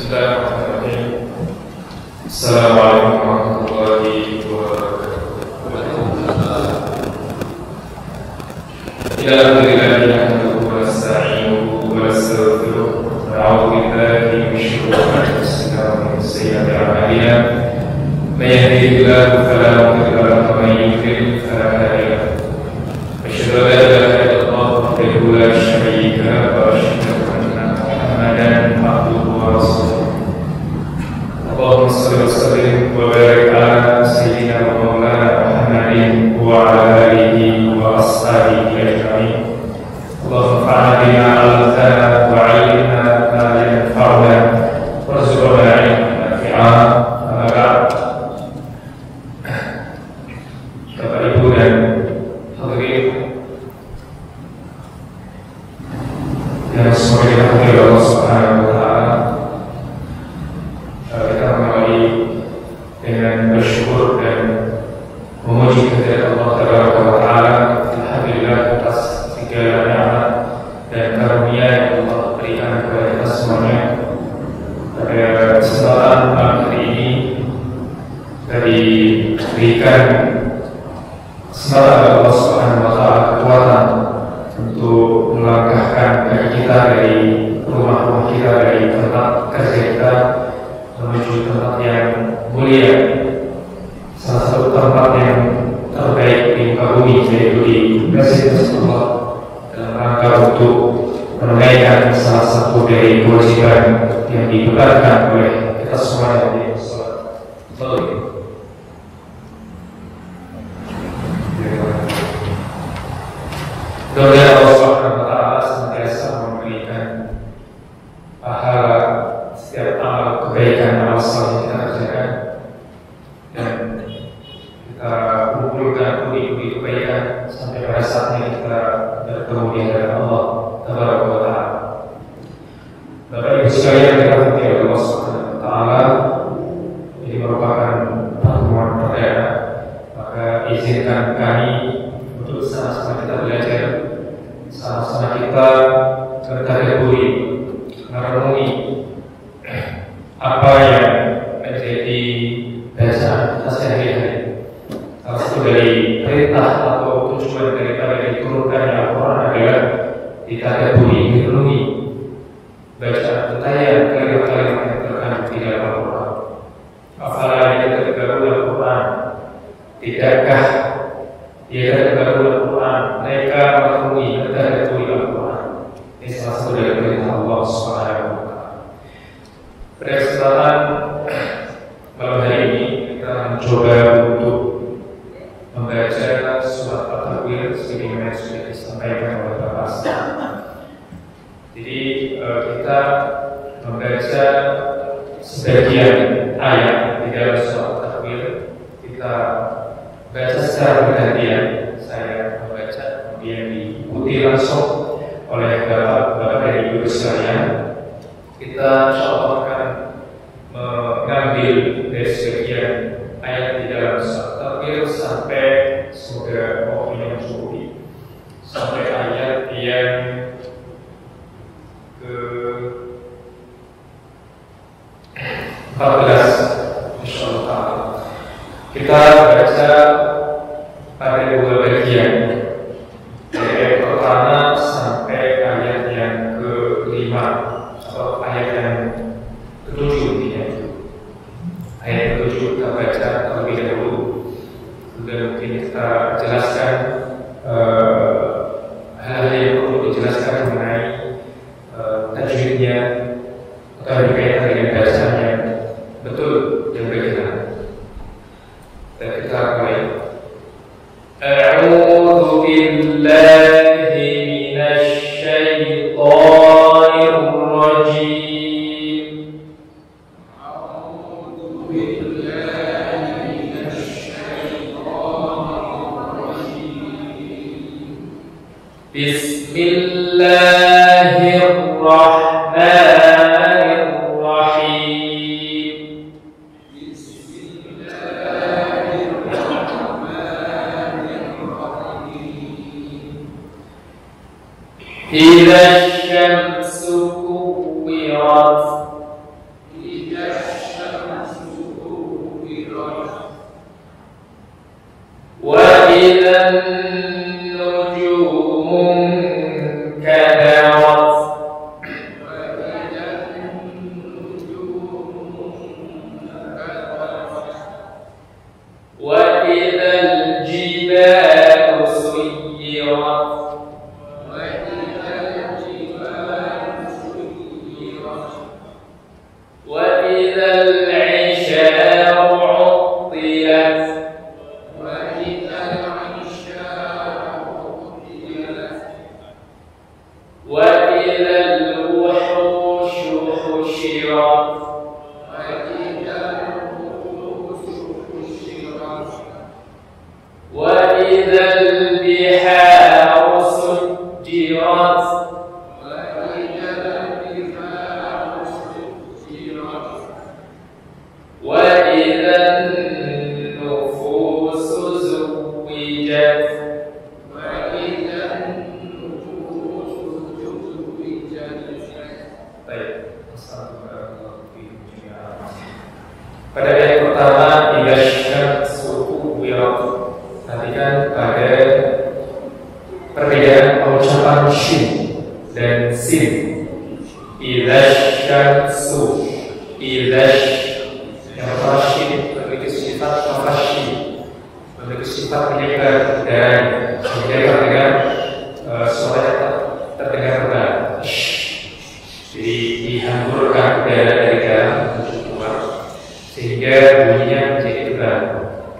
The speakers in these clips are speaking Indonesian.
Bismillahirrahmanirrahim. Assalamualaikum warahmatullahi wabarakatuh. Alhamdulillah nahmaduhu wa nasta'inuhu wa nastaghfiruh wa na'udzu billahi min shururi anfusina wa min sayyiati a'malina. May yahdihillahu fala mudilla lahu wa may yudlil fala hadiya lahu. Asyhadu an la ilaha illallah wahdahu la syarika lahu wa asyhadu anna Muhammadan abduhu wa rasuluh. Allahumma shalli wa sallim wa barik ala sayyidina wa maulana Muhammadin wa ala alihi wa ashabihi ajma'in. Allahumma fa'alna bima 'allamtana wa 'allimna ma yanfa'una warzuqna 'ilman nafi'an. Amma ba'd. Bapak Ibu dan hadirin yang semoga dirahmati Allah Subhanahu wa taala, kita mengawali dengan bersyukur dan memuji kehadirat Allah Tabaraka wa taala. Alhamdulillah atas segala nikmat dan karunia yang Allah berikan kepada kita semuanya. Pada kesempatan malam hari ini kita diberikan kesempatan Allah Subhanahu wa taala kekuatan untuk melangkahkan kaki kita dari rumah-rumah kita, dari tempat kerja kita menuju tempat yang mulia, salah satu tempat yang terbaik di muka bumi, yaitu di Masjid Rasulullah, dalam rangka untuk menunaikan salah satu dari kewajiban yang dibebankan oleh kita semua, yaitu salat maghrib. Mudah-mudahan Allah Subhanahu wa taala senantiasa memberikan pahala setiap amal kebaikan, amal saleh yang kita kerjakan, dan kita kumpulkan pundi-pundi kebaikan sampai pada saatnya kita bertemu di hadapan Allah Tabaraka wa taala. Bapak Ibu sekalian dirahmati oleh Allah Subhanahu wa taala, ini merupakan pertemuan perdana, maka izinkan kami untuk sama-sama kita belajar, sama-sama kita bertadabburi, merenungi apa yang menjadi bacaan kita sehari-hari. Salah satu dari perintah atau tujuan daripada diturunkannya Al-Quran adalah ditadabburi, direnungi bacaan bentayan kalimat-kalimat yang terkandung di dalam Al-Quran. Afala yatadabbaruna Al-Quran, tidakkah yatadabbaruna Al-Quran, mereka merenungi, mentadabburi Al-Quran. Ini salah satu dari perintah Allah Subhanahu wa taala. Pada kesempatan malam hari ini kita mencoba untuk membaca surat At-Takwir sebagaimana sudah disampaikan oleh Bapak Ustaz. Jadi kita membaca sebagian ayat di dalam surat At-Takwir, kita baca secara bergantian. Saya membaca, kemudian diikuti langsung oleh Bapak dan Ibu sekalian. Kita insyaallah akan mengambil dari sebagian ayat di dalam surat At-Takwir sampai, semoga waktunya mencukupi, sampai ayat yang ke 14 insyaallah. Kita baca pada dua bagian, dari ayat pertama sampai ayat yang ke-5 atau ayat yang ke-7 intinya. Ayat ke-7 kita baca terlebih dahulu, sudah mungkin kita jelaskan hal-hal yang perlu dijelaskan mengenai tajwidnya atau berkaitan dengan bacaan yang betul dan bagaimana. Dan kita mulai. A'udzu billahi minasy syaithanir rajim. A'udzu billahi minasy syaithanir rajim. Bismillahirrahmanirrahim. Idza asy-syamsu kuwirat. Baik, pada ayat pertama ilasy-syamsu kuwirat. Perhatikan pada perbedaan pengucapan shin dan sin. Ilasy-syamsu, yang pertama shin memiliki sifat mafasyi, memiliki sifat menyebar dan sehingga dengan suaranya terdengar tebal. Jadi dihamburkan udara dari dalam menuju keluar sehingga bunyinya menjadi tebal.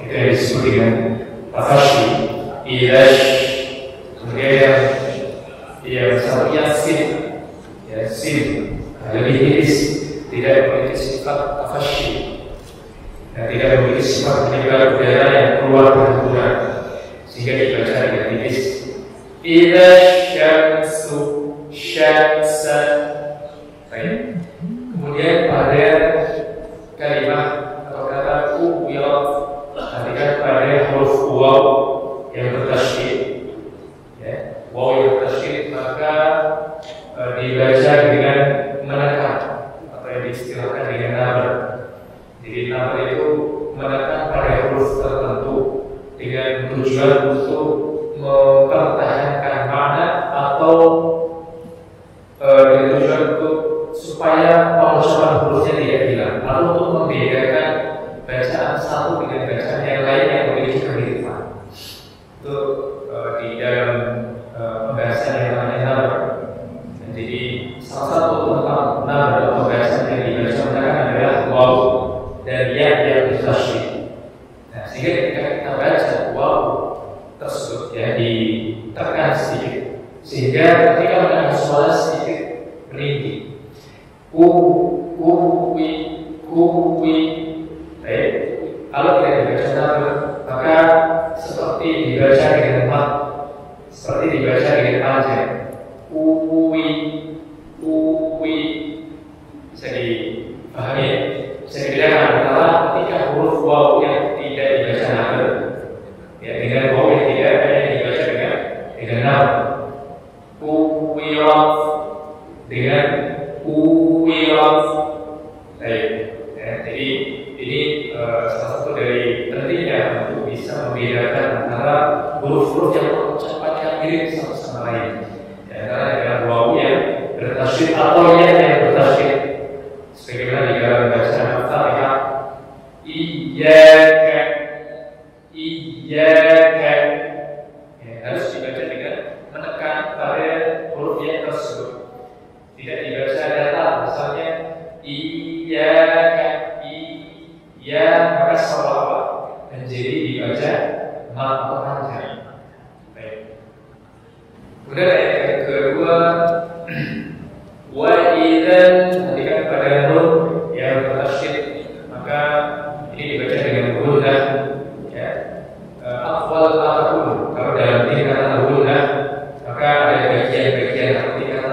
Itu yang disebut dengan mafasyi. Kemudian yang satunya sin, lebih tipis, tidak memiliki sifat mafasyi dan tidak memiliki sifat menyebar udara yang keluar berhamburan sehingga dibaca dengan tipis. Ilasy-syamsu syamsan. Baik. Kemudian pada kalimat atau kata kuwirat, perhatikan pada huruf waw yang bertasydid, ya, waw yang bertasydid, maka dibaca dengan menekan atau yang diistilahkan dengan nabar. Jadi nabar itu menekan pada huruf tertentu dengan tujuan untuk mempertahankan makna atau dengan tujuan untuk supaya pengucapan hurufnya tidak hilang atau untuk membedakan bacaan satu dengan bacaan yang lain yang memiliki kemiripan. Itu di dalam pembahasan yang namanya nabar. Jadi salah satu tentang nabar atau pembahasan yang dibaca menekan adalah waw dan ya yang bertasydid. Nah, sehingga ketika kita baca waw tersebut ya ditekan sedikit sehingga ketika mendengar suara sedikit meninggi. Kuwi. Baik. Kalau tidak dibaca nabar, maka seperti dibaca dengan mat, seperti dibaca dengan panjang. Kuwi. Bisa dipahami? Bisa dibedakan antara ketika huruf waw yang tidak dibaca nabar, ya, dengan waw yang tidak dibaca dengan nabar. Kuwirat dengan kuwirat. Baik. Ya, jadi ini salah satu dari pentingnya untuk bisa membedakan antara huruf-huruf yang pengucapannya mirip satu sama lain. Ya, antara dengan waw yang bertasydid atau yang bertasydid. Sebagaimana di dalam bacaan Al-Fatihah, iyyaka. Ya, harus dibaca dengan menekan pada huruf yang tersebut. Tidak dibaca datar, misalnya iyyaka, maka seolah-olah menjadi dibaca mat atau panjang. Baik. Kemudian ayat yang kedua, wa idzan, ketika pada nun yang bertasydid, maka ini dibaca dengan gunnah, ya. Afwal atapun, kalau dalam tingkatan gunnah, maka ada bagian-bagian tingkatan.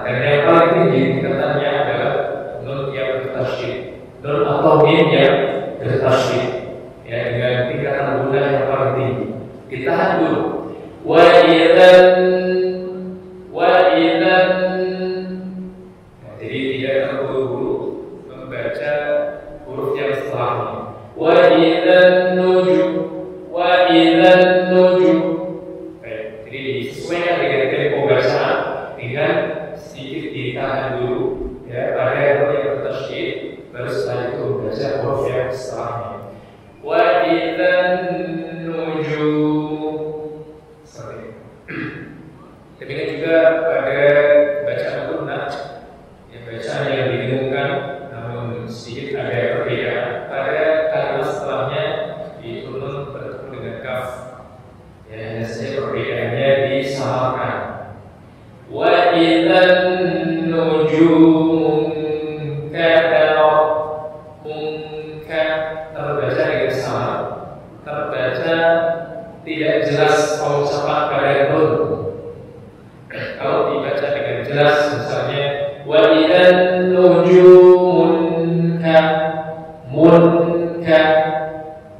Dan yang paling tinggi tingkatannya adalah nun yang bertasydid, nun atau mim yang bertasydid, ya, dengan tingkatan gunnah yang paling tinggi. Ditahan dulu. Wa idzan. Jadi tidak terburu-buru membaca huruf yang setelahnya. Wa idzan nujum. Baik, jadi disesuaikan dengan tempo bacaan dengan sedikit ditahan dulu, ya, pada huruf yang bertasydid, baru setelah itu membaca huruf yang setelahnya. Wa idzan nujum. Seperti itu. Demikian juga pada bacaan gunnah, ya, bacaan yang didengungkan namun sedikit ada perbedaan. Pada kalimat setelahnya itu nun bertemu dengan kaf, ya, hanya saja perbedaannya disamakan. Wa idzan nujumun kadarat, terbaca dengan sama, terbaca tidak jelas pengucapan pada nun. Kalau dibaca dengan jelas, misalnya wa idzan nujumun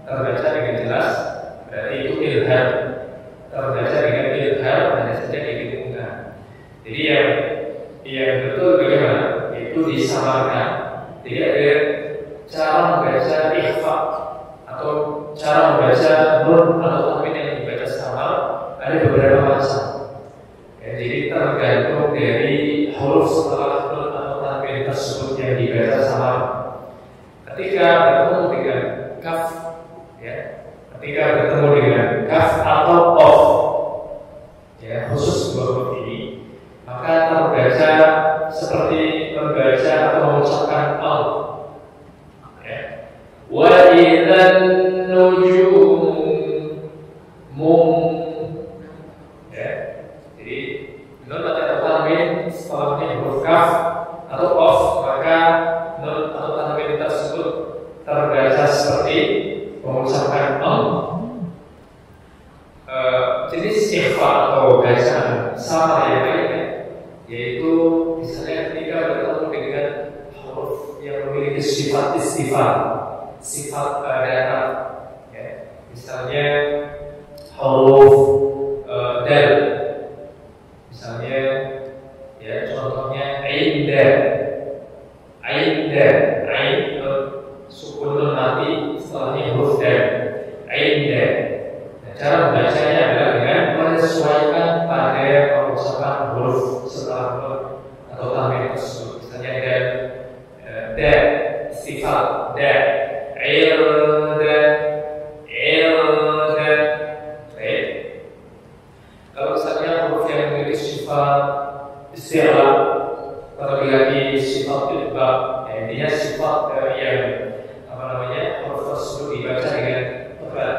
terbaca dengan jelas, berarti itu ilham. Terbaca dengan ilham hanya saja didengungkan. Jadi yang betul bagaimana? itu disamarkan. Jadi ada cara membaca ikhfa atau cara membaca nun atau tanwin yang dibaca samar ada beberapa macam. Ya, jadi tergantung dari huruf setelah nun atau tanwin tersebut yang dibaca samar. Ketika bertemu dengan kaf, ya, ketika bertemu dengan kaf atau of, ya, khusus dua huruf ini, maka terbaca seperti membaca atau mengucapkan al. Ya. Wa idzan nujum, ya. Jadi nun atau tanwin setelahnya huruf kaf atau of, maka nun atau tanwin tersebut terbaca seperti mengucapkan al. Jenis ikhfa atau bacaan sama yang lainnya, yaitu misalnya ketika bertemu dengan huruf yang memiliki sifat istifal, sifat datar, ya. Misalnya huruf dal, misalnya, ya, contohnya ainda, ain sukun nun mati setelahnya huruf dal, ainda. Cara membacanya adalah dengan menyesuaikan pada pengucapan huruf setelah nun atau tanwin tersebut. Misalnya da, sifat da, ilda. Baik. Kalau misalnya huruf yang memiliki sifat isti'la, terlebih lagi sifat itba, intinya sifat yang huruf tersebut dibaca dengan tebal.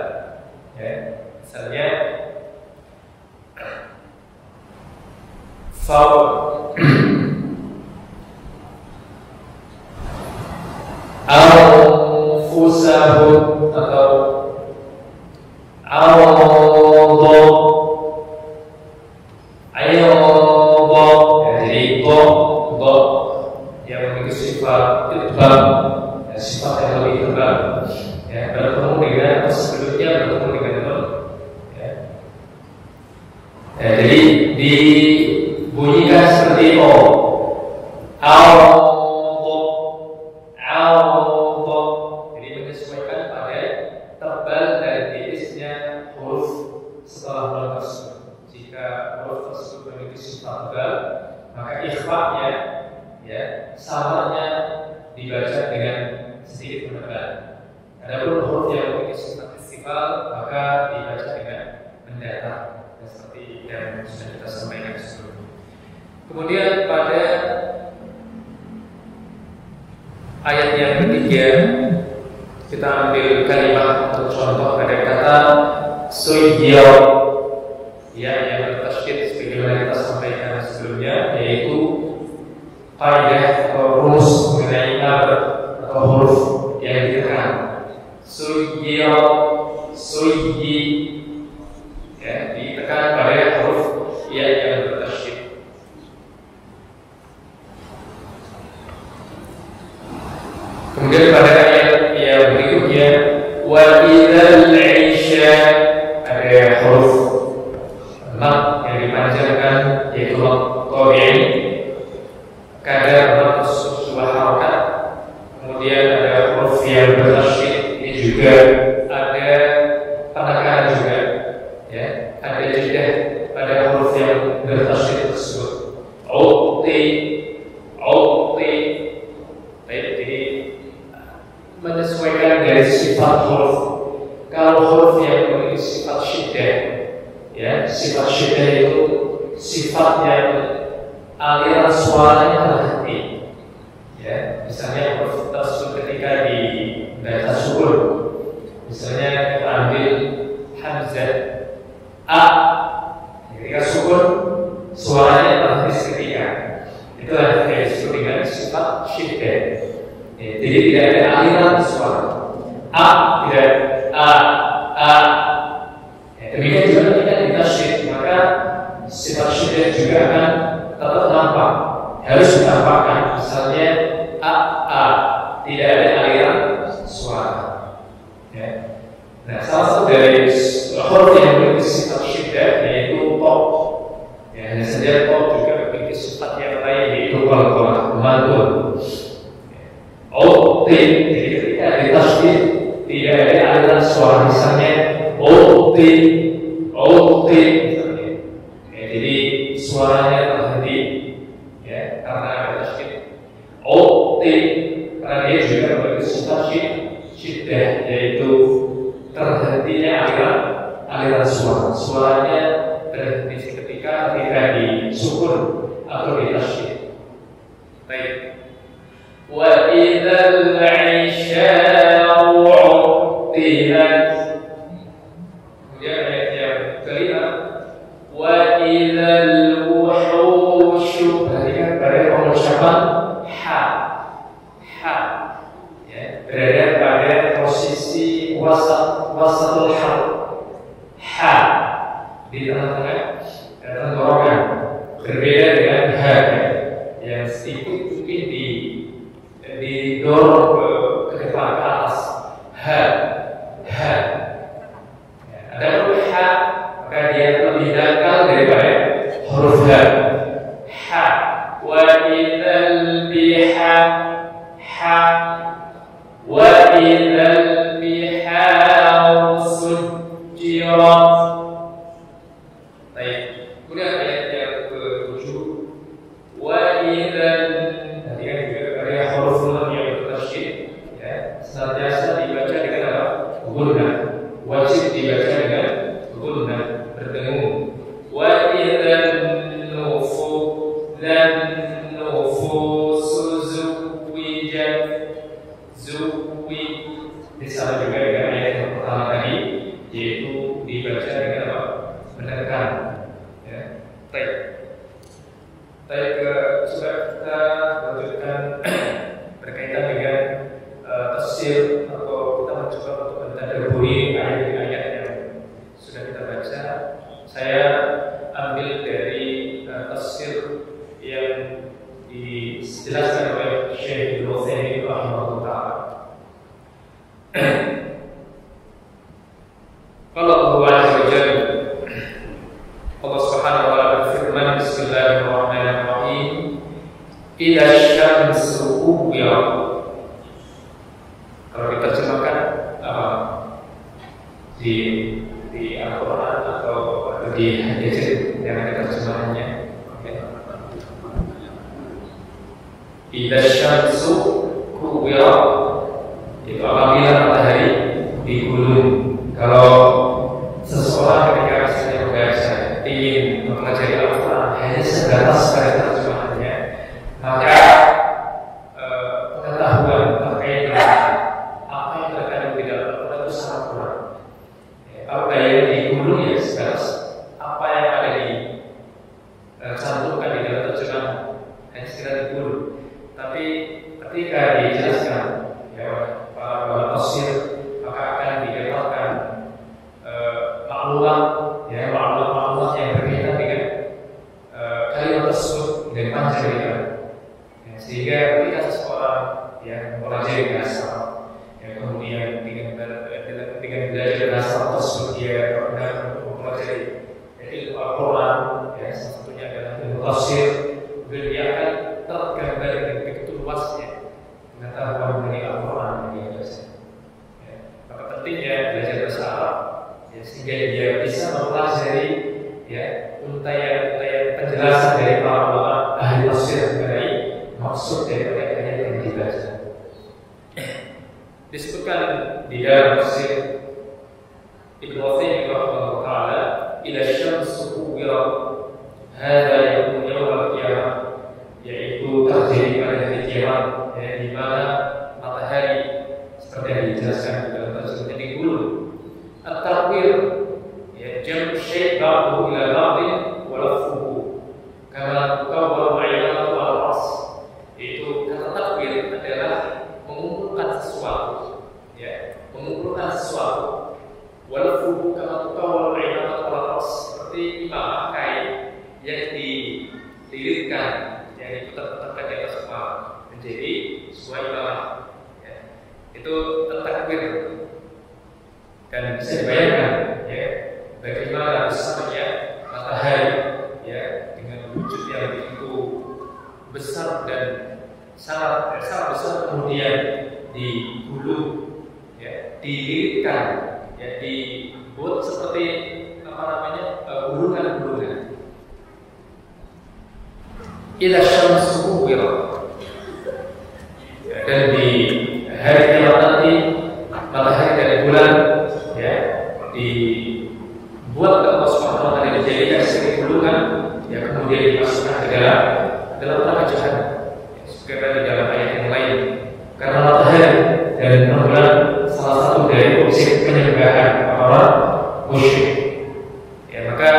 Ya. Misalnya faul, anfusahum atau awdho, ayodho. Ya, jadi do yang memiliki sifat tebal, ya, sifat yang lebih tebal, ya, bertemu dengan sebelumnya bertemu dengan nun. Ya, jadi dibunyikan seperti o, aldo. Jadi menyesuaikan pada tebal dan tipisnya huruf setelah nun tersebut. Jika huruf tersebut memiliki sifat tebal, maka ikhfa-nya, ya, samarnya dibaca dengan sedikit menebal. Adapun huruf yang memiliki sifat istifal, maka dibaca dengan mendatar, seperti yang sudah kita sampaikan sebelumnya. Kemudian pada ayat yang ketiga, kita ambil kalimat untuk contoh pada kata suyyo, ya, yang bertasydid sebagaimana kita sampaikan sebelumnya, yaitu kaidah atau rumus mengenai nabar atau huruf yang ditekan. Suyyo, suyyi, ya, ditekan pada huruf ya yang bertasydid. Kemudian pada ayat yang berikutnya, wa idzal 'isha, ada huruf mat yang dipanjangkan, yaitu mat tabi'i, kadar mat sebuah harokat. Kemudian ada huruf yang bertasydid, ini juga ada penekanan juga, ya, ada jeda pada huruf yang bertasydid tersebut. Baik, jadi menyesuaikan dari sifat huruf. Kalau huruf yang memiliki sifat syiddah, ya, sifat syiddah itu sifat yang aliran suaranya terhenti, ya. Misalnya huruf tersebut ketika dibaca sukun, misalnya kita ambil hamzah a, ketika sukun suaranya terhenti seketika. Itulah yang disebut dengan sifat syiddah. Ya, jadi tidak ada aliran suara. A tidak a. Ya, demikian juga ketika ditasydid, maka sifat syiddah juga akan tetap nampak, harus ditampakkan. Misalnya a, tidak ada aliran suara. Ya. Nah, salah satu dari huruf yang memiliki sifat syiddah yaitu to. Ya, hanya saja to juga memiliki sifat yang lain, yaitu qalb. seolah-olah mantul. Jadi ketika ditasydid tidak ada aliran suara misalnya misalnya. Jadi suaranya terhenti ya karena ada tasydid. Karena dia juga memiliki sifat syiddah, yaitu terhentinya aliran suaranya berhenti ketika disukun atau ditasydid. Baik. Wa idzal 'isyaru 'uttilat. Kemudian ayat yang kelima, wa idzal wuhushu. Perhatikan pada pengucapan ha ya, berada pada posisi wasatul ha di tengah-tengah tenggorokan, berbeda dengan ha yang sedikit mungkin didorong ke depan ke atas. Ha ada huruf ha, maka dia lebih dangkal daripada huruf ha. Wa idzal wa idzal biharu sujjirat. Baik. Kemudian ayat yang ke-7, wa idzal, tadi kan juga ada huruf lam yang bertasydid ya, senantiasa dibaca dengan apa? Gunnah. Wajib dibaca dengan gunnah, berdengung. Wa idzal nufusu zuwijat. Ini sama juga dengan ayat yang pertama tadi, yaitu dibaca dengan apa? Menekan. Ya. Baik. Sudah kita lanjutkan berkaitan dengan tafsir, atau kita mencoba untuk mentadabburi ayat-ayat yang sudah kita baca. Saya ambil dari tafsir yang dijelaskan oleh Syekh Ibnu Utsaimin rahimahullah taala. Kalau Allah Azza wa Jalla, Allah Subhanahu wa taala berfirman, Bismillahirrahmanirrahim, idza syamsu kuwirat. Kalau diterjemahkan di Al-Quran atau di hadis yang ada terjemahannya, idza syamsu kuwirat, itu apabila matahari digulung. Kalau seseorang ketika misalnya membaca ingin mempelajari Al-Quran hanya sebatas pada terjemahannya, maka pengetahuan terkait dengan apa yang terkandung di dalam Al-Quran itu sangat kurang. Apa yang digulung ya sebatas apa yang ada cantumkan di dalam terjemahan, hanya sekedar digulung. Tapi ketika dijelaskan ya para tafsir, maka akan didapatkan maklumat yang berkaitan dengan kalimat tersebut dengan panjang lebar. Sehingga ketika seseorang yang mempelajari bahasa, kemudian dengan belajar bahasa tersebut dia benar mempelajari ilmu Al-Quran, salah satunya adalah ilmu tafsir, dia akan tergambar dengan begitu luasnya pengetahuan mengenai Al-Quran yang dia baca. Maka pentingnya belajar bahasa Arab sehingga dia bisa mempelajari untayan-untayan penjelasan dari para ulama ahli tafsir mengenai maksud dari ayat yang dibaca. Disebutkan di dalam tafsir Ibnu Utsaimin rahimahullah taala, ila syamsu kuwirat hadza yakunu yaumul qiyamah, yaitu terjadi pada hari kiamat, di mana matahari seperti yang dijelaskan di dalam tafsir ini digulung. At-takwir jam syai' ba'dahu ila ba'din wa lafzuhu kama tukawwalu 'ainatu al-ras. Itu kata takwir adalah mengumpulkan sesuatu, mengumpulkan sesuatu. Wa lafzuhu kama tukawwalu 'ainatu al-ras, seperti imamah kain yang dililitkan, yang diputar-putarkan di atas kepala menjadi sebuah imamah. Itu takwir. Dan bisa dibayangkan bagaimana besarnya matahari dengan wujud yang begitu besar dan sangat besar, kemudian digulung, ya, dililitkan, ya, dibuat seperti gulungan-gulungan. Idza syamsu kuwirat, dan di hari kiamat nanti matahari dan bulan, ya, dibuat oleh Allah Subhanahu wa taala, dijadikan sebagai gulungan, ya, kemudian dimasukkan ke dalam neraka jahanam. Karena di dalam ayat yang lain, karena matahari dan bulan salah satu dari objek penyembahan orang musyrik, ya, maka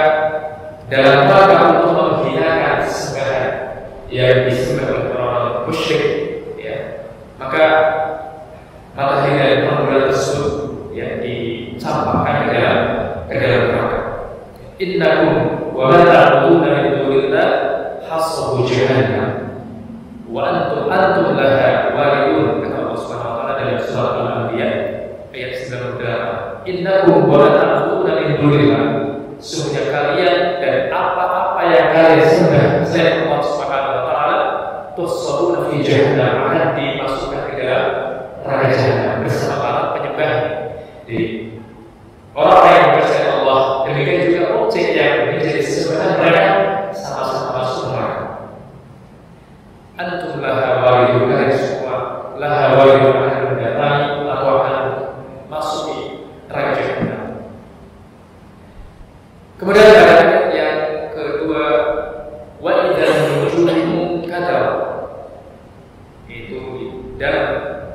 dalam rangka untuk menghinakan sembahan yang disembah oleh orang musyrik, ya, maka matahari dan bulan tersebut, ya, dicampakkan ke dalam neraka. Innakum wa ma ta'buduna min dunillah hasabu jahannam wa antum laha waridun, kata Allah Subhanahu wa taala dalam surat Al-Anbiya ayat 98. Innakum wa ma ta'buduna min dunillah, sesungguhnya kalian dan apa-apa yang kalian sembah selain Allah Subhanahu wa taala, tusabuna fi jahannam, akan dimasukkan ke dalam neraka jahanam bersama para penyembah. Jadi orang yang mempercayai Allah, demikian juga objek yang menjadi sesembahan mereka sama-sama masuk neraka. Antum laha waridun, kalian semua laha waridun, akan mendatangi atau akan masuki neraka jahanam. Kemudian ayat yang kedua, wa idzal nujumu kadar, itu dalam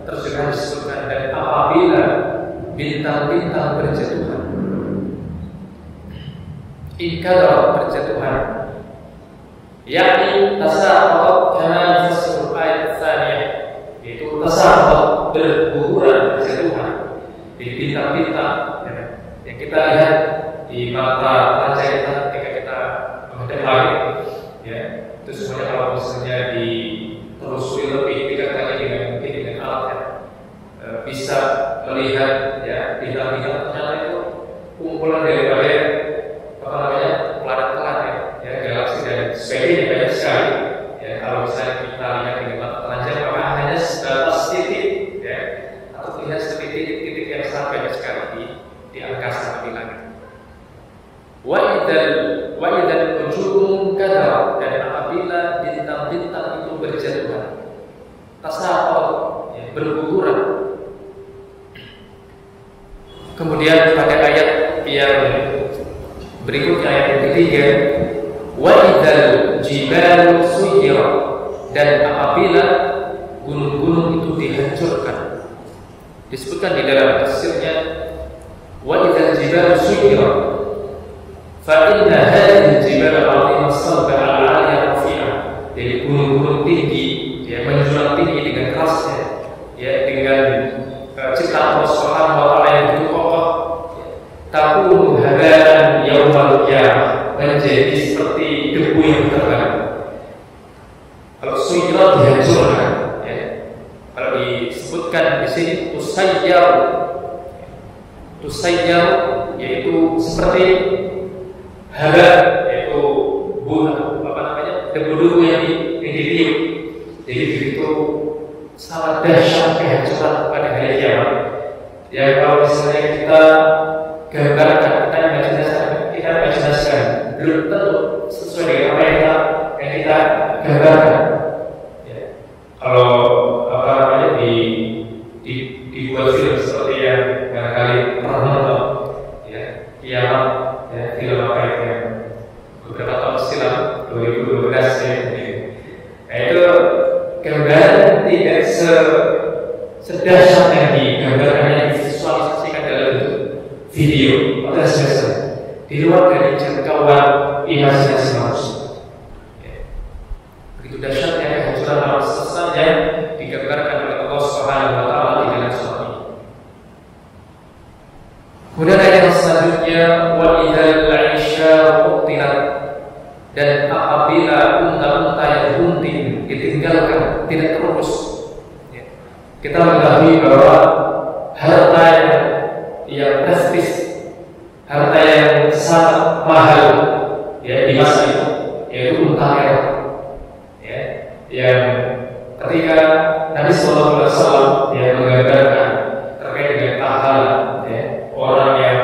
terjemahan disebutkan, dan apabila bintang-bintang berjatuhan, inkadar berjatuhan, yakni tasaqat kama yafsir ayat tsaniyah, yaitu tasaqat berguguran, berjatuhan. Di bintang-bintang yang kita lihat di mata kaca kita ketika kita menghadap langit, ya, itu semuanya kalau misalnya ditelusuri lebih tingkatkan dengan alat, ya, bisa melihat, ya, bintang-bintang ternyata itu kumpulan daripada planet-planet, ya, galaksi dan sebagainya, banyak sekali, ya. Kalau misalnya kita lihat dengan mata telanjang, maka hanya sebatas titik, ya, atau lihat seperti titik-titik yang sangat banyak sekali di angkasa, di langit. Wa idzal nujumu kadar, dan apabila bintang-bintang itu berjatuhan, tasaqat, ya, berguguran. Kemudian pada ayat yang berikutnya, ayat yang ketiga, wa idzal jibalu suyirat, dan apabila gunung-gunung itu dihancurkan. Disebutkan di dalam tafsirnya, wa idzal jibalu suyirat fa inna hadhihi al-jibal al-'azimah as-salba al-'aliyah rafi'ah, jadi gunung-gunung tinggi, ya, menjulang tinggi dengan kerasnya, ya, dengan ciptaan Allah Subhanahu wa taala yang begitu kokoh, takunu hadan yaumal qiyamah, menjadi seperti debu yang terbang. Kalau suyirat dihancurkan, ya. Kalau disebutkan di sini tusayyar, yaitu seperti haba, yaitu debu-debu yang ditiup. Jadi begitu sangat dahsyat kehancuran pada hari kiamat. Ya, kalau misalnya kita gambarkan, kita imajinasikan, belum tentu sesuai dengan apa yang kita gambarkan. Ya. Kalau dibuat film seperti yang barangkali pernah nonton, ya, kiamat, ya, film apa yang beberapa tahun silam, 2012, ya, nah, itu gambaran tidak sedahsyat yang digambarkan, yang divisualisasikan dalam bentuk video atau semesta, di luar dari jangkauan imajinasi manusia. Ya. Begitu dahsyatnya kehancuran alam semesta yang digambarkan oleh Allah Subhanahu wa taala di dalam surat ini. Kemudian ayat selanjutnya, wa idzal 'isyaru qutilat, dan apabila unta-unta yang bunting ditinggalkan, tidak terurus, ya. Kita mengetahui bahwa harta yang prestis, harta yang sangat mahal, ya, di masa itu, yaitu unta merah, ya, yang ketika Nabi Sallallahu Alaihi Wasallam menggambarkan terkait dengan pahala orang yang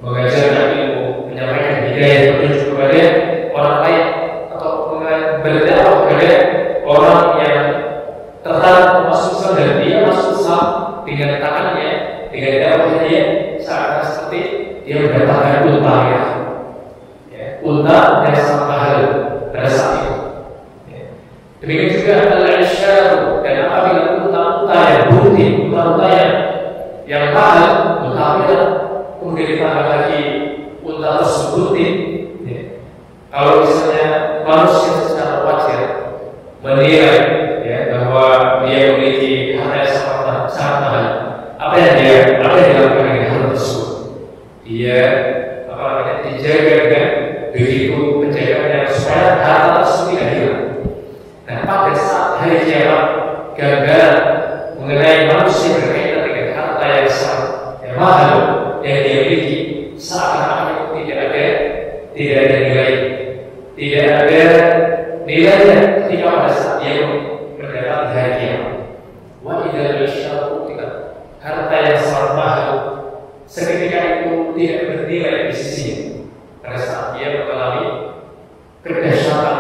mengajarkan ilmu, menyampaikan hidayah petunjuk kepada orang lain atau berdakwah kepada orang yang tertarik masuk Islam dan dia masuk Islam dengan tangannya, dengan dakwahnya dia seakan seperti dia mendapatkan unta unta yang sangat mahal pada saat itu. Demikian juga al-isyar, dan apabila unta-unta yang bunting, unta-unta yang mahal, unta kemudian ditambah lagi unta tersebut bunting. Kalau misalnya manusia secara wajar menilai bahwa dia memiliki harta yang sangat mahal, apa yang dilakukan dengan hal tersebut? Dia dijaga dengan begitu penjagaannya supaya harta tersebut tidak hilang. Nah, pada saat hari kiamat, gambaran mengenai manusia berkaitan dengan harta yang sangat mahal yang dia miliki seakan-akan tidak ada nilainya ketika pada saat dia mendapati hari kiamat. Wa idza al-syarru harta yang sangat mahal seketika itu tidak bernilai di sisinya pada saat dia mengalami kedahsyatan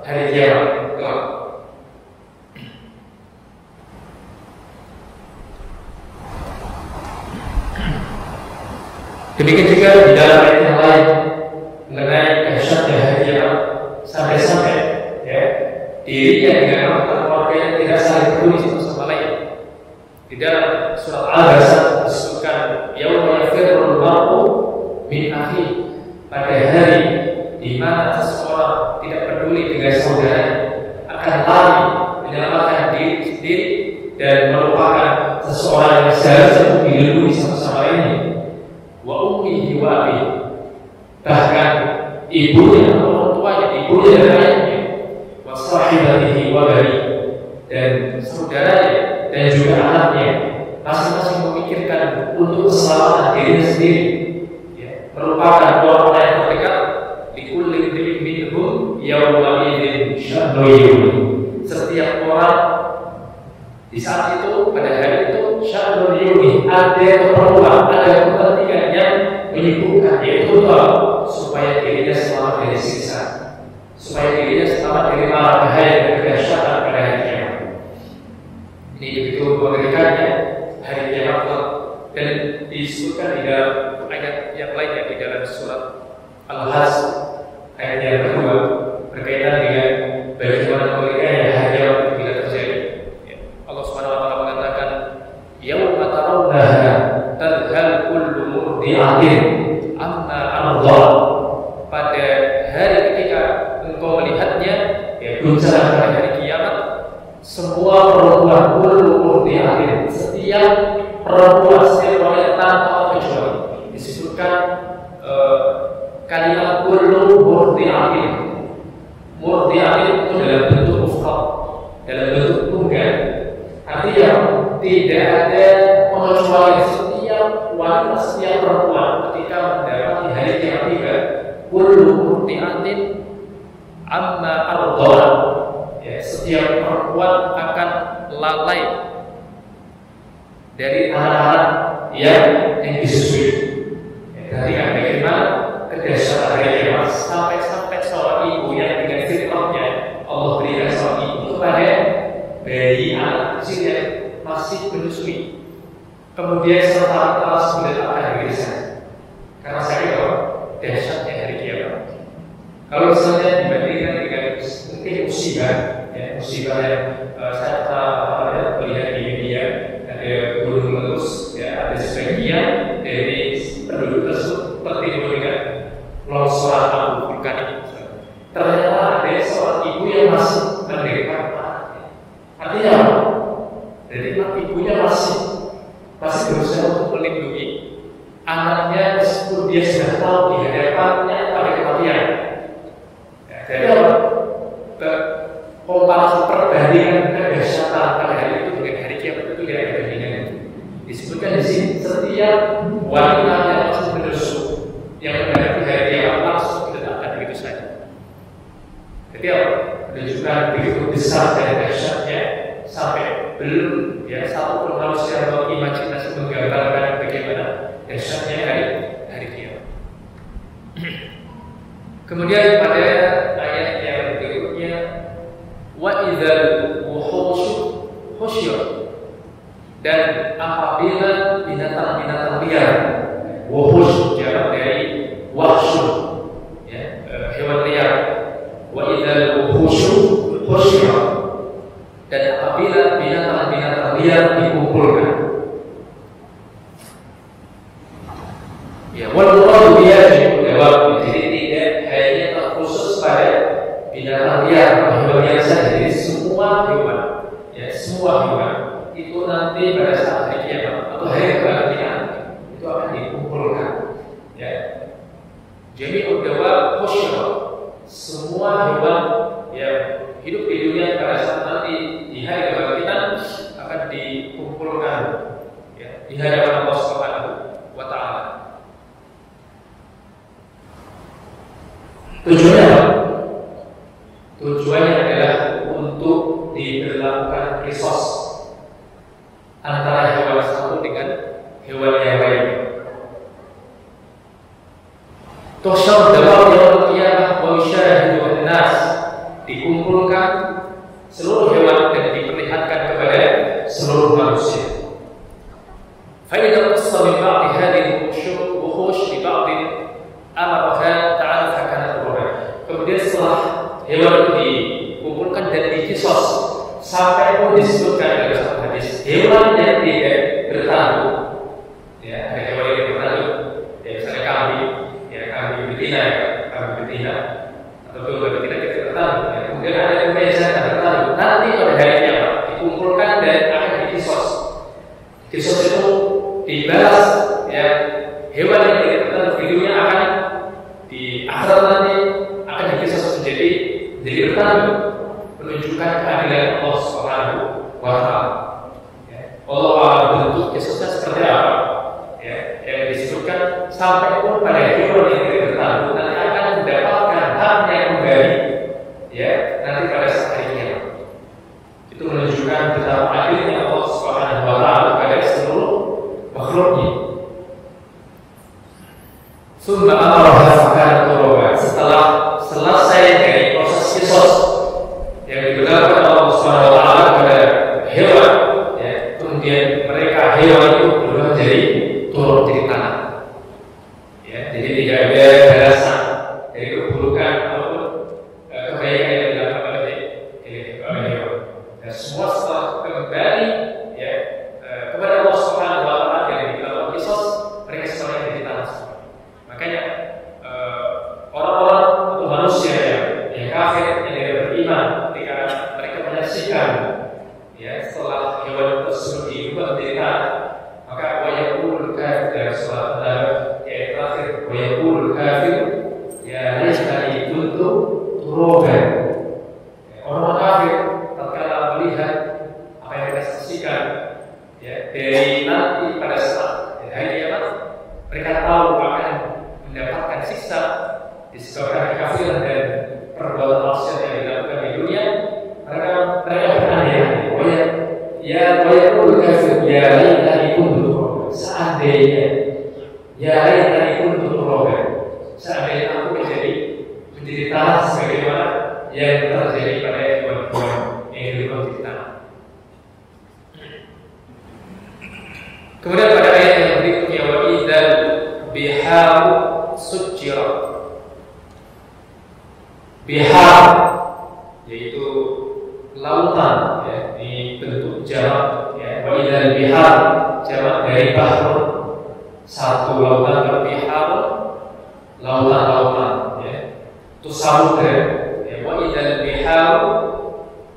hari kiamat. Demikian juga di dalam ayat yang lain mengenai dahsyatnya hari kiamat, sampai-sampai dirinya dengan keluarganya tidak saling peduli satu sama lain. Di dalam surat Al-Ahzab disebutkan yauma yafirrul mar'u min akhihi, pada hari di mana seseorang tidak peduli dengan saudaranya, akan lari menyelamatkan diri sendiri dan merupakan seseorang yang seharusnya dilindungi satu sama lainnya. Wa ummihi wa abihi, bahkan ibunya atau orang tuanya, ibunya dan ayahnya, wa sahibatihi wa bani, dan saudaranya dan juga anaknya, masing-masing memikirkan untuk keselamatan dirinya sendiri, merupakan orang yang terdekat. Likulli imri'in minhum yawma idzin sya'nu yughni, setiap orang di saat itu, pada hari itu, sya'nu yughni, ada keperluan, ada kepentingan yang menyibukkan, yaitu supaya dirinya selamat dari siksa, supaya dirinya selamat dari mara bahaya dan kedahsyatan pada hari kiamat. Ini begitu mengerikannya hari kiamat, dan disebutkan di dalam ayat yang lainnya di dalam surat Al-Hasr ayat yang kedua berkaitan dengan bagaimana mengerikannya hari kiamat bila terjadi. Allah Subhanahu wa taala mengatakan, yauma tarawnaha tadhhal kullu murdi'atin amma arda'at, pada hari ketika engkau melihatnya, guncangan pada hari kiamat, semua perempuan kullu murdi'atin, setiap perempuan, setiap wanita tanpa kecuali, disebutkan kalimat kullu murdi'atin. Murdi'atin itu dalam bentuk mufrad, dalam bentuk tunggal. Artinya tidak ada pengecualian, setiap wanita, setiap perempuan ketika mendapati hari kiamat tiba, kullu murdi'atin amma arda'at, setiap perempuan akan lalai dari anak-anak yang disusui. Perhatikan bagaimana kedahsyatan hari kiamat, sampai seorang ibu yang dengan fitrahnya Allah berikan seorang ibu kepada bayi anak kecil yang masih menyusui, kemudian serta kemudian akan diberikan. Karena saya kira dahsyatnya hari kiamat. Kalau misalnya dibandingkan dengan mungkin musibah yang saya pernah melihat di media, ada gunung meletus, ada sebagian dari penduduk tersebut tertimbun dengan longsoran abu vulkanik. Ternyata ada seorang ibu yang masih menderita. Artinya apa? Jadi ibunya masih berusaha untuk melindungi anaknya meskipun dia sudah tahu di hadapannya ada kematian. Jadi apa? Komparasi perbandingan kedahsyatan pada hari itu dengan hari kiamat itu tidak ada bandingannya. Disebutkan di sini setiap wanita yang masih menyusu yang menghadapi hari kiamat langsung diletakkan begitu saja. Jadi apa? Menunjukkan begitu besar dan dahsyatnya belum ya satu pun manusia imajinasi menggambarkan bagaimana dahsyatnya hari kiamat. Kemudian pada ayat yang berikutnya, wa idzal wuhusyu husyirat, dan apabila binatang-binatang liar, wuhush jamak dari wahsyu, ya, hewan liar, wa idzal wuhusyu husyirat, dan apabila binatang-binatang liar dikumpulkan. Ya, wal muradu bihi jawab, jadi tidak hanya terkhusus pada binatang liar atau hewan liar saja, jadi semua hewan, ya semua hewan itu nanti pada saat hari kiamat atau hari kebangkitan itu akan dikumpulkan. Ya, jadi udah khusyuk, semua hewan yang hidup di dunia pada saat nanti di hari kebangkitan akan dikumpulkan, ya, di hadapan Allah Subhanahu wa Ta'ala. Tujuannya apa? Tujuannya adalah untuk diberlakukan qisas antara hewan satu dengan hewan yang lain. Tusyar dawab yaumul qiyamah wa yusyahidu an-nas, dikumpulkan seluruh hewan dan diperlihatkan kepada seluruh manusia. Fa idza qassa min ba'di hadhihi al-wuhush li ba'din amaraha ta'ala fakana. Kemudian setelah hewan itu dikumpulkan dan dikisos, sampai pun disebutkan dalam satu hadis hewan yang tidak bertanduk, ya, ada hewan yang bertanduk, ya misalnya kambing, ya kambing betina, atau domba betina tidak bertanduk, ya. Kemudian ada yang yang bertanduk, nanti pada hari kiamat dikumpulkan dan akan dikisos. Kisos itu dibalas, ya, hewan yang tidak bertanduk di dunia akan di akhirat nanti akan dikisos menjadi bertanduk, menunjukkan keadilan Allah Subhanahu wa Ta'ala. Ya, Allah bentuk kisosnya seperti apa? Ya, yang disebutkan sampai pun pada hewan yang tidak bertanduk nanti akan mendapatkan haknya kembali. Ya, nanti pada saat hari kiamat. Itu menunjukkan betapa adilnya Allah Subhanahu wa Ta'ala pada seluruh makhluknya. Summa amaraha fakana turaba, setelah selesai dari proses kisos yang diberlakukan Allah Subhanahu wa Ta'ala pada hewan, ya, kemudian mereka hewan itu berubah menjadi turun jadi tanah, ya, jadi tidak ada balasan dari keburukan ataupun kebaikan yang dilakukan oleh hewan. Dan semua setelah kembali, ya, kepada Allah Subhanahu wa Ta'ala yang dilakukan kisos, mereka semuanya jadi tanah semua. Makanya orang-orang atau manusia yang kafir, yang tidak beriman, ketika mereka menyaksikan, ya, setelah hewan tersebut diubah menjadi tanah, maka wayaqul kafir dalam surat ayat terakhir, wayaqul kafir ya laitani kuntu turaban. Orang kafir tatkala melihat apa yang mereka saksikan, ya, dari nanti pada saat hari kiamat, mereka tahu akan mendapatkan siksa disebabkan kekafiran dan perbuatan maksiat yang dilakukan di dunia. Mereka bertanya, ya kafir, ya laitani kuntu turaban, seandainya, ya laitani kuntu turaban, seandainya aku menjadi tanah sebagaimana yang terjadi pada hewan-hewan yang hidup di tanah. Kemudian pada ayat yang berikutnya, wa idzal biharu sujirat. Bihar yaitu lautan, ya, di bentuk jamak, ya, wa idzal bihar jamak dari bahr, satu lautan, berbihar lautan-lautan, ya, itu samudra, ya, wa idzal bihar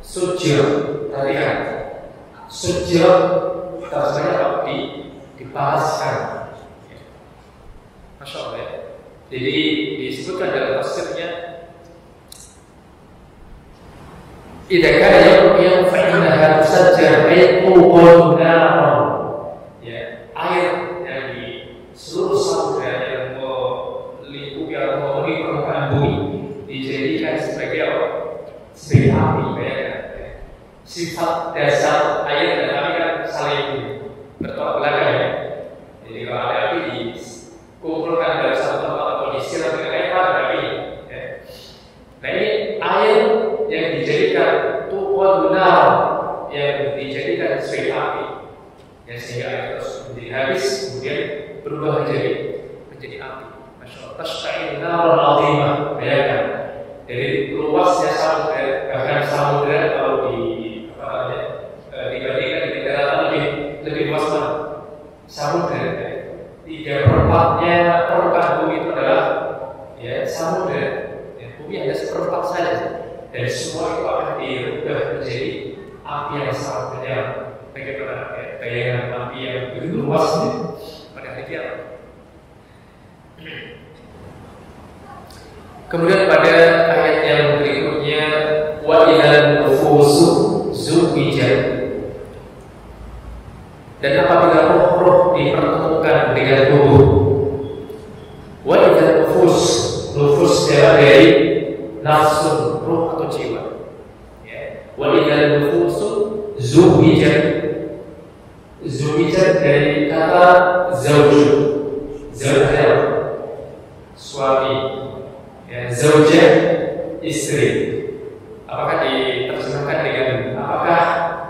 sujirat. Perhatikan, sujirat terjemahnya apa? Dipanaskan. Masya Allah, ya. Jadi disebutkan dalam tafsirnya, idza kana yawm fa innaha tusajjar aytuqun naran, ya, air yang di seluruh samudra yang melingkupi atau memenuhi permukaan bumi dijadikan sebagai apa? Sebagai api, ya. Sifat dasar air dan api kan saling bertolak belakang ya. Jadi kalau ada api dikumpulkan dalam satu tempat atau disiram dengan air pada api. Ya. Nah ini air yang dijadikan tuqaduna, yang dijadikan sebagai api, ya, sehingga air terus menjadi habis, kemudian berubah menjadi api. Masya Allah, tashtail naran azimah, bayangkan dari luasnya samudra, bahkan samudra kalau dibandingkan di daratan lebih luas mana? Samudra, 3/4-nya permukaan bumi itu adalah ya samudra. Ya, bumi hanya 1/4 saja, dan semua itu akan dirubah menjadi api yang sangat menyala. Bagaimana ya, bayangan api yang begitu luas pada hari kiamat. Kemudian pada ayat yang berikutnya, wa idzal nufusu zuwijat, dan apabila roh-roh dipertemukan dengan tubuh. Wa idzal nufus dari nafsu, ruh atau jiwa. Ya. Wa idzal nufusu zuwijat dari kata zauj, suami, ya, zaujah istri. Apakah diterjemahkan dengan apakah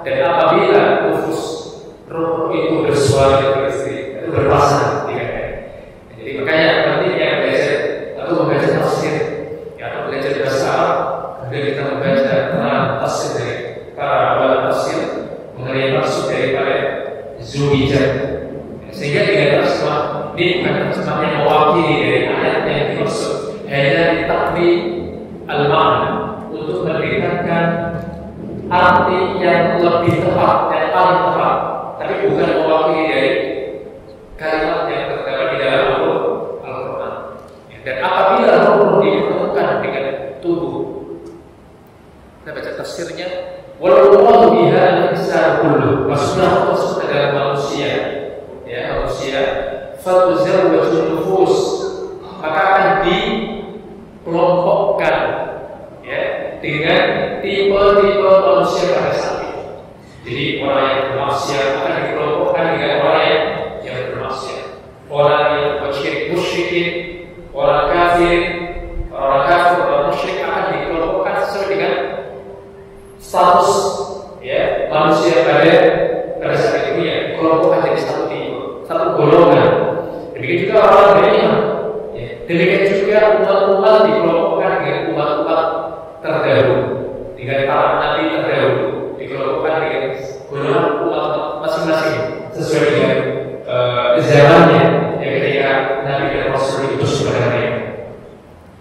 dan apabila nufus roh itu bersuami dan beristri, itu berpasangan, ya. Jadi makanya pentingnya belajar atau membaca tafsir, ya, atau belajar bahasa Arab. Kemudian kita membaca tafsir dari para ulama tafsir mengenai maksud daripada zuwijat, sehingga dengan terjemah ini bukan terjemah yang mewakili dari ayat yang dimaksud, hanya ditakwi al-ma'na untuk mendekatkan arti yang lebih tepat, yang paling tepat, tapi bukan mewakili dari kalimat yang terdapat di dalam Al-Quran. Dan apabila roh dipertemukan dengan tubuh, kita baca tafsirnya, wallahu biha al-insan kullu, maksudnya Allah tersebut adalah manusia, ya, manusia. Fatuzawwajun nufus, maka akan dikelompokkan, ya, dengan tipe-tipe manusia pada saat itu. Jadi orang yang bermaksiat akan dikelompokkan dengan orang yang bermaksiat, orang yang musyrikin, orang kafir, orang musyrik akan dikelompokkan sesuai dengan status, ya, manusia pada saat itu, ya, dikelompokkan jadi satu tipe, satu golongan. Demikian juga orang beriman, ya. Demikian juga umat-umat dikelompokkan dengan umat-umat terdahulu, dengan para nabi terdahulu, dikelompokkan dengan golongan umat masing-masing sesuai dengan zamannya, ya, ketika nabi dan rasul itu sebenarnya.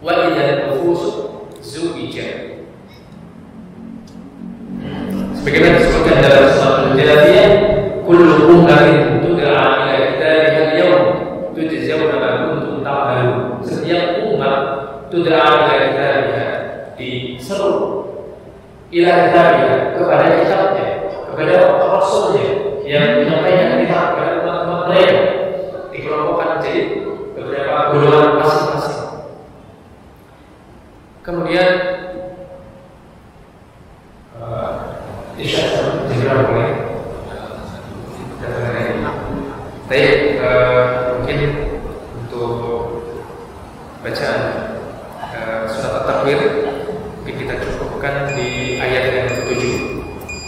Wa idzal nufus zuwijat, sebagaimana disebutkan dalam surat Al-Jathiyah, kullu ummatin tud'a ila kitabiha al-yawm tujzauna ma kuntum ta'malun. Setiap umat tud'a ila kitabiha, diseru ila kitabiha, kepada kitabnya, kepada rasulnya yang menyampaikan kitab kepada umat-umat mereka, dikelompokkan menjadi beberapa golongan masing-masing. Kemudian Isya segera mulai. Baik, mungkin untuk bacaan surat At-Takwir mungkin kita cukupkan di ayat yang ke-7,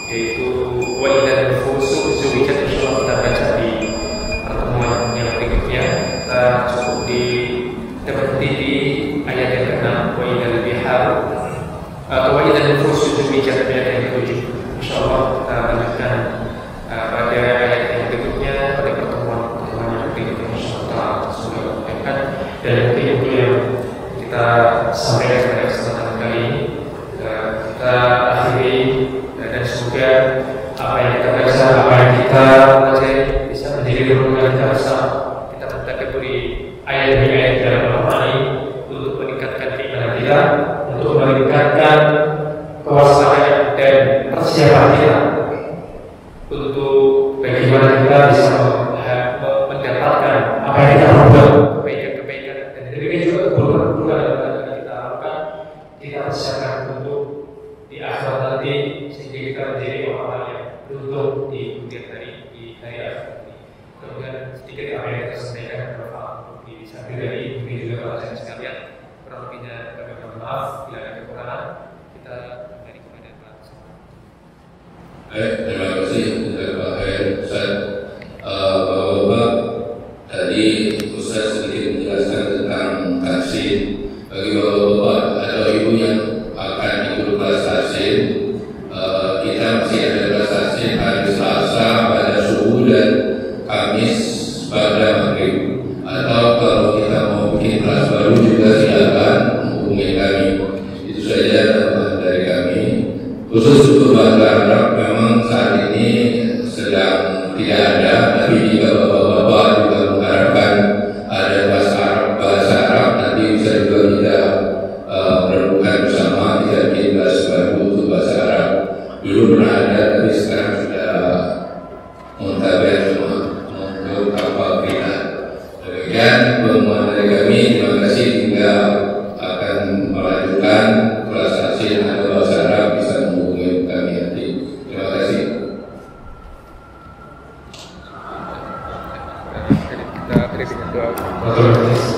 yaitu wa idzal nufusu zuwijat. Insyaallah kita baca di pertemuan yang berikutnya. Kita cukup kita berhenti di ayat yang ke-6, wa idzal bihar atau wa idzal nufusu zuwijat, ayat yang ke-7. Insyaallah kita lanjutkan pada ayat yang berikutnya, pada pertemuan yang berikutnya. Insyaallah semoga bermanfaat, dan mungkin itu yang kita sampaikan pada kesempatan kali ini. Kita akhiri, dan semoga apa yang kita baca, apa yang kita pelajari bisa menjadi renungan kita bersama. Kita mentadabburi ayat-ayat dalam Al-Quran ini untuk meningkatkan keimanan kita, untuk meningkatkan kewaspadaan dan persiapan kita untuk bagaimana kita bisa mendapatkan apa yang kita perbuat, kebaikan-kebaikan, dan demikian juga keburukan-keburukan yang kita harapkan kita persiapkan untuk di akhirat nanti, sehingga kita menjadi orang yang untuk di kemudian hari ini. Kemudian sedikit apa yang kita sampaikan Bapak di samping dari mungkin juga Bapak dan sekalian, kurang lebihnya kami mohon maaf bila ada kekurangan. Kita kembali kepada Pak. Baik, terima kasih Pak Ustaz. Bapak-bapak, tadi Ustaz sedikit menjelaskan tentang tahsin. Bagi bapak-bapak atau ibu yang akan ikut kelas tahsin, kita masih ada kelas tahsin hari Selasa pada subuh dan Kamis pada maghrib. Atau kalau kita mau bikin kelas baru juga silakan hubungi kami. Itu saja dari kami. Khusus untuk bahasa Arab memang saat ini sedang tidak ada, tapi jika bapak-bapak juga mengharapkan ada bahasa Arab, nanti bisa juga kita menemukan bersama, kita bikin kelas baru untuk bahasa Arab. Dulu pernah ada, tapi sekarang sudah muntaber semua untuk kapal kita. Demikian pengumuman dari kami. Terima kasih hingga akan melanjutkan kelas hasil atau bahasa Arab bisa menghubungi kami nanti. Terima kasih. Kita beri doa.